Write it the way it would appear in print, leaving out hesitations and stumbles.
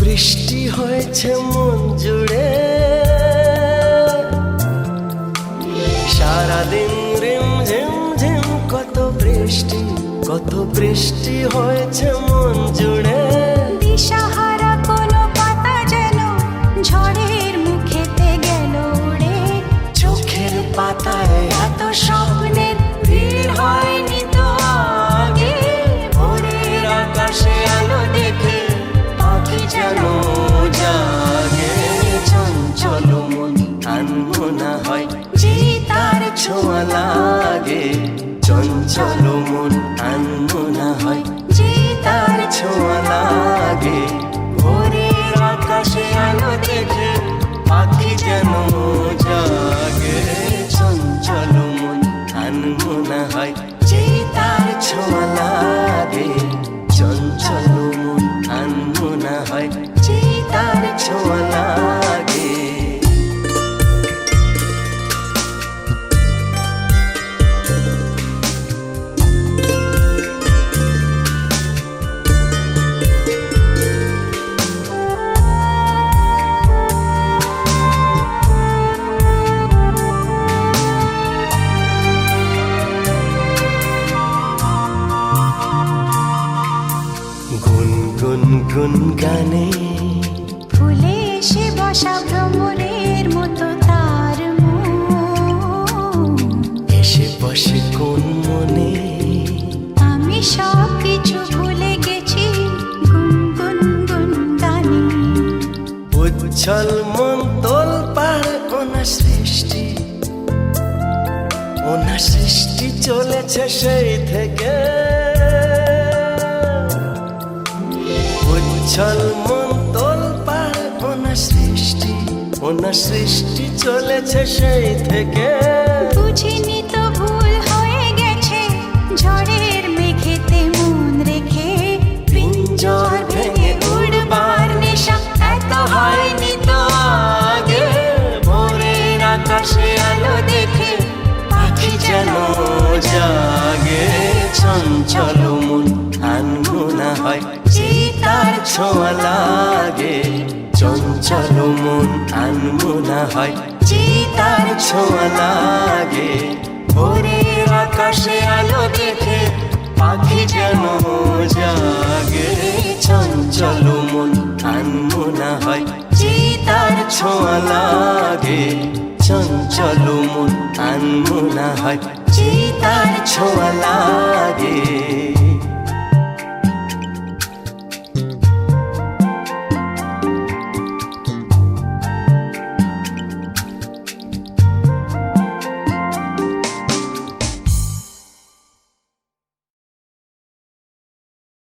বৃষ্টি হয়েছে মন জুড়ে, সারাদিন রিম ঝিম ঝিম কত বৃষ্টি হয়েছে মন জুড়ে। দিশাহারা কোনো পাতা যেন ঝড়ের মুখেতে গেল উড়ে। চোখের পাতায় এত স্বপ্নের ভিড় হয়নি তো আগে। ভোরের আকাশে আলো দেখে পাখি যেন জাগে। চঞ্চল মন আনমনা হয় যে তার ছোঁয়া লাগে। চঞ্চল মন আনমনা হয় যে তার ছোঁয়া লাগে। ভোরের আকাশে আলো দেখে পাখি যেন জাগে। চঞ্চল মন আনমনা হয় যে তার ছোঁয়া লাগে। চঞ্চল মন আনমনা হয় যে তার ছোঁয়া লাগে। গুনগুন গানে ফুলে এসে বসা ভ্রমরের মতো তার মন। এসে বসে কোন মনে আমি সব কিছু ভুলে গেছি গুনগুন গুন গানে। উচ্ছল মন তোল পার ওনা সৃষ্টি চলেছে সেই থেকে। উচ্ছল মন তোল পার ওনা সৃষ্টি চলেছে সেই থেকে। বুঝিনি তো ভুল হয়ে গেছে ঝড়ের মেঘেতে মন রেখে। পিঞ্জর ভেঙে উড়বার নেশা এত হয়নি তো আগে। ভোরের আকাশে আলো দেখে পাখি যেন জাগে। চঞ্চল মন আনমনা হয় যে তার ছোঁয়া লাগে। চঞ্চল মন আনমনা হয় যে তার ছোঁয়া লাগে। ভোরের আকাশে আলো দেখে পাখি যেন জাগে। চঞ্চল মন আনমনা হয় যে তার ছোঁয়া লাগে। চঞ্চল মন আনমনা হয় যে তার ছোঁয়া লাগে।